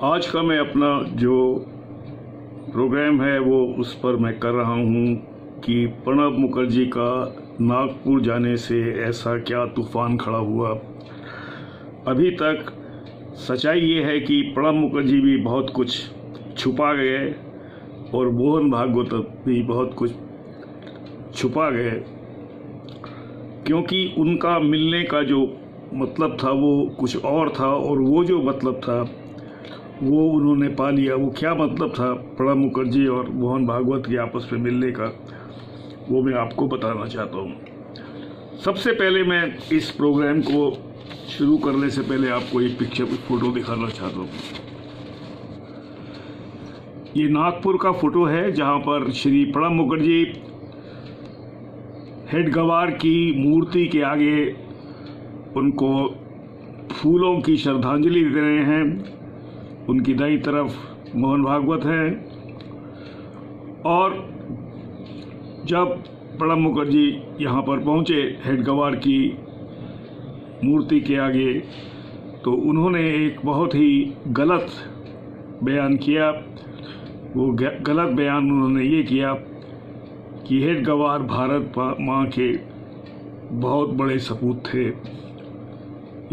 आज का मैं अपना जो प्रोग्राम है वो उस पर मैं कर रहा हूँ कि प्रणब मुखर्जी का नागपुर जाने से ऐसा क्या तूफान खड़ा हुआ। अभी तक सच्चाई ये है कि प्रणब मुखर्जी भी बहुत कुछ छुपा गए और मोहन भागवत भी बहुत कुछ छुपा गए, क्योंकि उनका मिलने का जो मतलब था वो कुछ और था और वो जो मतलब था वो उन्होंने पा लिया। वो क्या मतलब था प्रणब मुखर्जी और मोहन भागवत के आपस में मिलने का, वो मैं आपको बताना चाहता हूँ। सबसे पहले मैं इस प्रोग्राम को शुरू करने से पहले आपको एक फोटो दिखाना चाहता हूँ। ये नागपुर का फोटो है जहाँ पर श्री प्रणब मुखर्जी हेड गवार की मूर्ति के आगे उनको फूलों की श्रद्धांजलि दे रहे हैं। उनकी दाईं तरफ मोहन भागवत है और जब प्रणब मुखर्जी यहाँ पर पहुँचे हेड गवार की मूर्ति के आगे तो उन्होंने एक बहुत ही गलत बयान किया। वो गलत बयान उन्होंने ये किया कि हेड गवार भारत माँ के बहुत बड़े सपूत थे।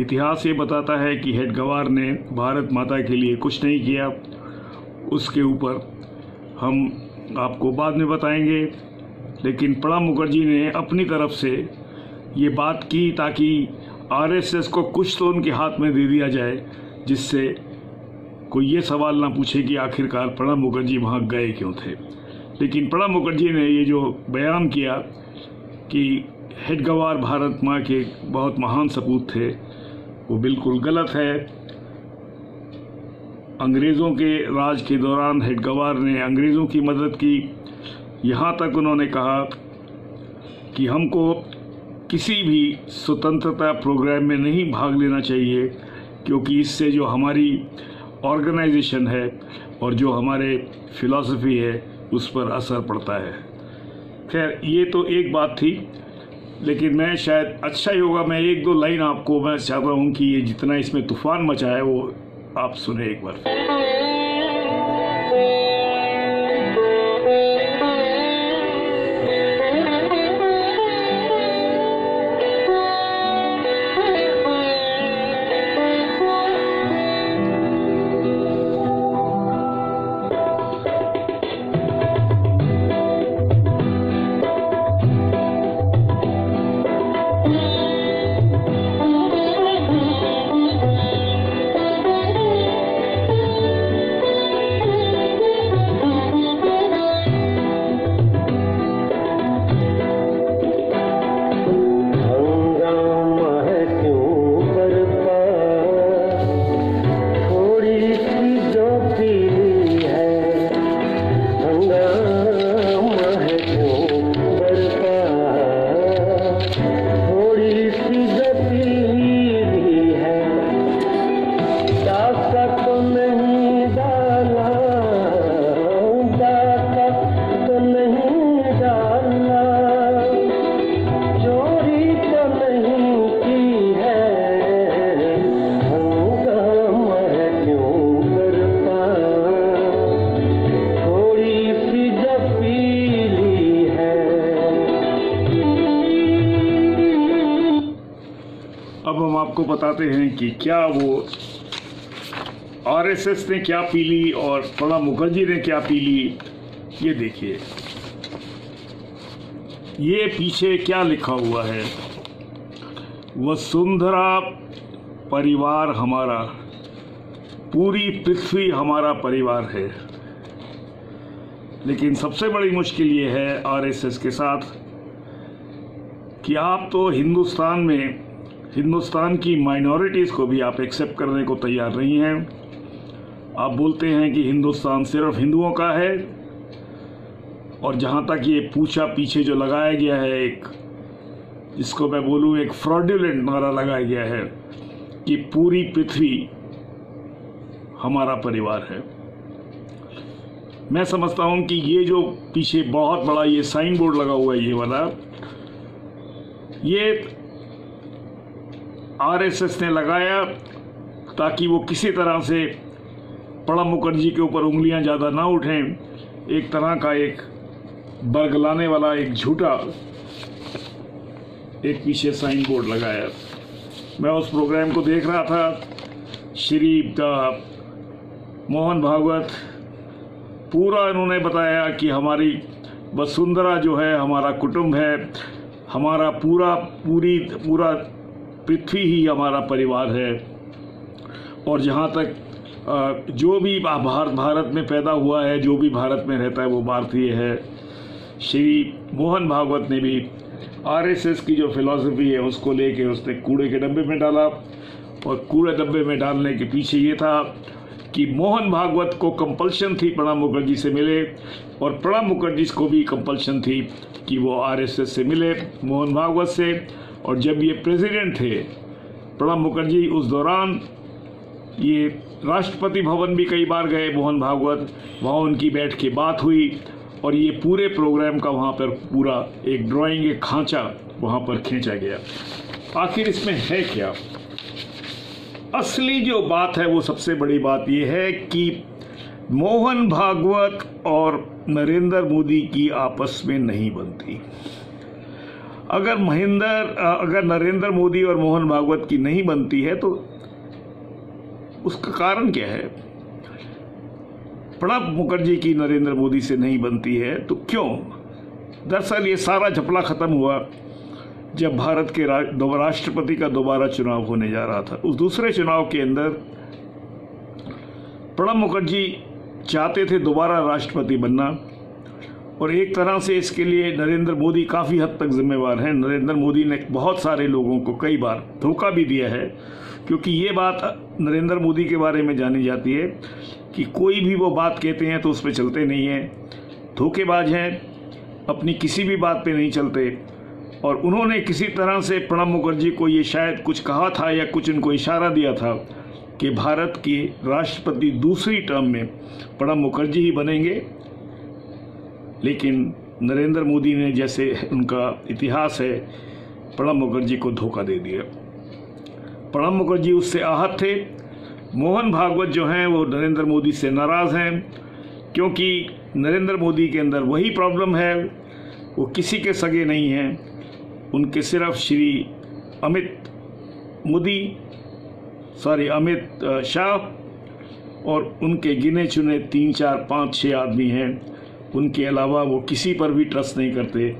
इतिहास ये बताता है कि हेड गवार ने भारत माता के लिए कुछ नहीं किया। उसके ऊपर हम आपको बाद में बताएंगे, लेकिन प्रणब मुखर्जी ने अपनी तरफ से ये बात की ताकि आरएसएस को कुछ तो उनके हाथ में दे दिया जाए, जिससे कोई ये सवाल ना पूछे कि आखिरकार प्रणब मुखर्जी वहाँ गए क्यों थे। लेकिन प्रणब मुखर्जी ने ये जो बयान किया कि हेड गवार भारत माँ के बहुत महान सपूत थे, वो बिल्कुल गलत है। अंग्रेज़ों के राज के दौरान हेड गवार ने अंग्रेज़ों की मदद की। यहाँ तक उन्होंने कहा कि हमको किसी भी स्वतंत्रता प्रोग्राम में नहीं भाग लेना चाहिए, क्योंकि इससे जो हमारी ऑर्गेनाइजेशन है और जो हमारे फिलॉसफी है उस पर असर पड़ता है। खैर, ये तो एक बात थी, लेकिन मैं शायद अच्छा ही होगा मैं एक दो लाइन आपको मैं चाहता हूँ कि ये जितना इसमें तूफान मचा है वो आप सुने एक बार। अब हम आपको बताते हैं कि क्या वो आरएसएस ने क्या पी ली और प्रणब मुखर्जी ने क्या पी ली। ये देखिए, ये पीछे क्या लिखा हुआ है, वसुंधरा परिवार हमारा, पूरी पृथ्वी हमारा परिवार है। लेकिन सबसे बड़ी मुश्किल ये है आरएसएस के साथ कि आप तो हिंदुस्तान की माइनॉरिटीज़ को भी आप एक्सेप्ट करने को तैयार नहीं हैं। आप बोलते हैं कि हिंदुस्तान सिर्फ हिंदुओं का है, और जहाँ तक ये पूछा पीछे जो लगाया गया है, एक इसको मैं बोलूँ एक फ्रॉडुलेंट नारा लगाया गया है कि पूरी पृथ्वी हमारा परिवार है। मैं समझता हूँ कि ये जो पीछे बहुत बड़ा ये साइन बोर्ड लगा हुआ है, ये वाला, ये आरएसएस ने लगाया ताकि वो किसी तरह से प्रणब मुखर्जी के ऊपर उंगलियां ज़्यादा ना उठें, एक तरह का एक बरगलाने वाला एक झूठा एक पीछे साइन बोर्ड लगाया। मैं उस प्रोग्राम को देख रहा था। श्री मोहन भागवत पूरा इन्होंने बताया कि हमारी वसुंधरा जो है हमारा कुटुंब है, हमारा पूरा पृथ्वी ही हमारा परिवार है, और जहाँ तक जो भी भारत में पैदा हुआ है, जो भी भारत में रहता है वो भारतीय है। श्री मोहन भागवत ने भी आरएसएस की जो फिलॉसफी है उसको लेके उसने कूड़े के डब्बे में डाला, और कूड़े डब्बे में डालने के पीछे ये था कि मोहन भागवत को कंपल्शन थी प्रणब मुखर्जी से मिले, और प्रणब मुखर्जी को भी कंपल्शन थी कि वो आरएसएस से मिले मोहन भागवत से। और जब ये प्रेसिडेंट थे प्रणब मुखर्जी, उस दौरान ये राष्ट्रपति भवन भी कई बार गए मोहन भागवत, वहाँ उनकी बैठ के बात हुई, और ये पूरे प्रोग्राम का वहाँ पर पूरा एक ड्राइंग, एक खांचा वहाँ पर खींचा गया। आखिर इसमें है क्या? असली जो बात है वो सबसे बड़ी बात ये है कि मोहन भागवत और नरेंद्र मोदी की आपस में नहीं बनती। अगर नरेंद्र मोदी और मोहन भागवत की नहीं बनती है तो उसका कारण क्या है? प्रणब मुखर्जी की नरेंद्र मोदी से नहीं बनती है तो क्यों? दरअसल ये सारा झपला खत्म हुआ जब भारत के राष्ट्रपति का दोबारा चुनाव होने जा रहा था। उस दूसरे चुनाव के अंदर प्रणब मुखर्जी चाहते थे दोबारा राष्ट्रपति बनना, और एक तरह से इसके लिए नरेंद्र मोदी काफ़ी हद तक जिम्मेवार हैं। नरेंद्र मोदी ने बहुत सारे लोगों को कई बार धोखा भी दिया है, क्योंकि ये बात नरेंद्र मोदी के बारे में जानी जाती है कि कोई भी वो बात कहते हैं तो उस पर चलते नहीं हैं, धोखेबाज हैं, अपनी किसी भी बात पे नहीं चलते। और उन्होंने किसी तरह से प्रणब मुखर्जी को ये शायद कुछ कहा था या कुछ उनको इशारा दिया था कि भारत के राष्ट्रपति दूसरी टर्म में प्रणब मुखर्जी ही बनेंगे, लेकिन नरेंद्र मोदी ने, जैसे उनका इतिहास है, प्रणब मुखर्जी को धोखा दे दिया। प्रणब मुखर्जी उससे आहत थे। मोहन भागवत जो हैं वो नरेंद्र मोदी से नाराज़ हैं, क्योंकि नरेंद्र मोदी के अंदर वही प्रॉब्लम है, वो किसी के सगे नहीं हैं, उनके सिर्फ श्री अमित शाह और उनके गिने चुने 3, 4, 5, 6 आदमी हैं। उनके अलावा वो किसी पर भी ट्रस्ट नहीं करते।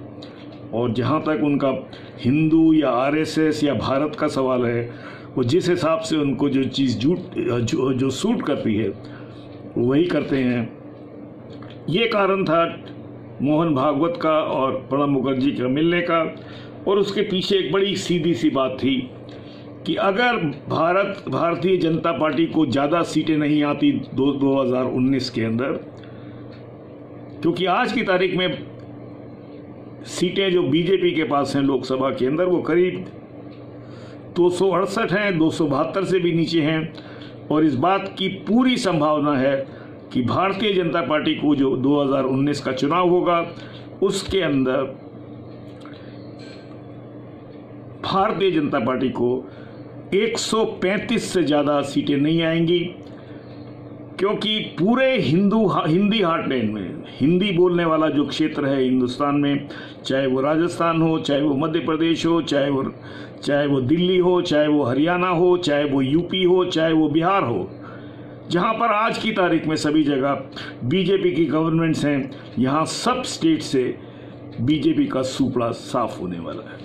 और जहाँ तक उनका हिंदू या आरएसएस या भारत का सवाल है, वो जिस हिसाब से उनको जो चीज़ जो सूट करती है वही करते हैं। ये कारण था मोहन भागवत का और प्रणब मुखर्जी का मिलने का। और उसके पीछे एक बड़ी सीधी सी बात थी कि अगर भारतीय जनता पार्टी को ज़्यादा सीटें नहीं आती 2019 के अंदर, क्योंकि आज की तारीख में सीटें जो बीजेपी के पास हैं लोकसभा के अंदर वो करीब 268 हैं, 272 से भी नीचे हैं। और इस बात की पूरी संभावना है कि भारतीय जनता पार्टी को जो 2019 का चुनाव होगा उसके अंदर भारतीय जनता पार्टी को 135 से ज़्यादा सीटें नहीं आएंगी, क्योंकि पूरे हिंदी हार्टलैंड में, हिंदी बोलने वाला जो क्षेत्र है हिंदुस्तान में, चाहे वो राजस्थान हो, चाहे वो मध्य प्रदेश हो, चाहे वो दिल्ली हो, चाहे वो हरियाणा हो, चाहे वो यूपी हो, चाहे वो बिहार हो, जहाँ पर आज की तारीख में सभी जगह बीजेपी की गवर्नमेंट्स हैं, यहाँ सब स्टेट से बीजेपी का सुपड़ा साफ होने वाला है।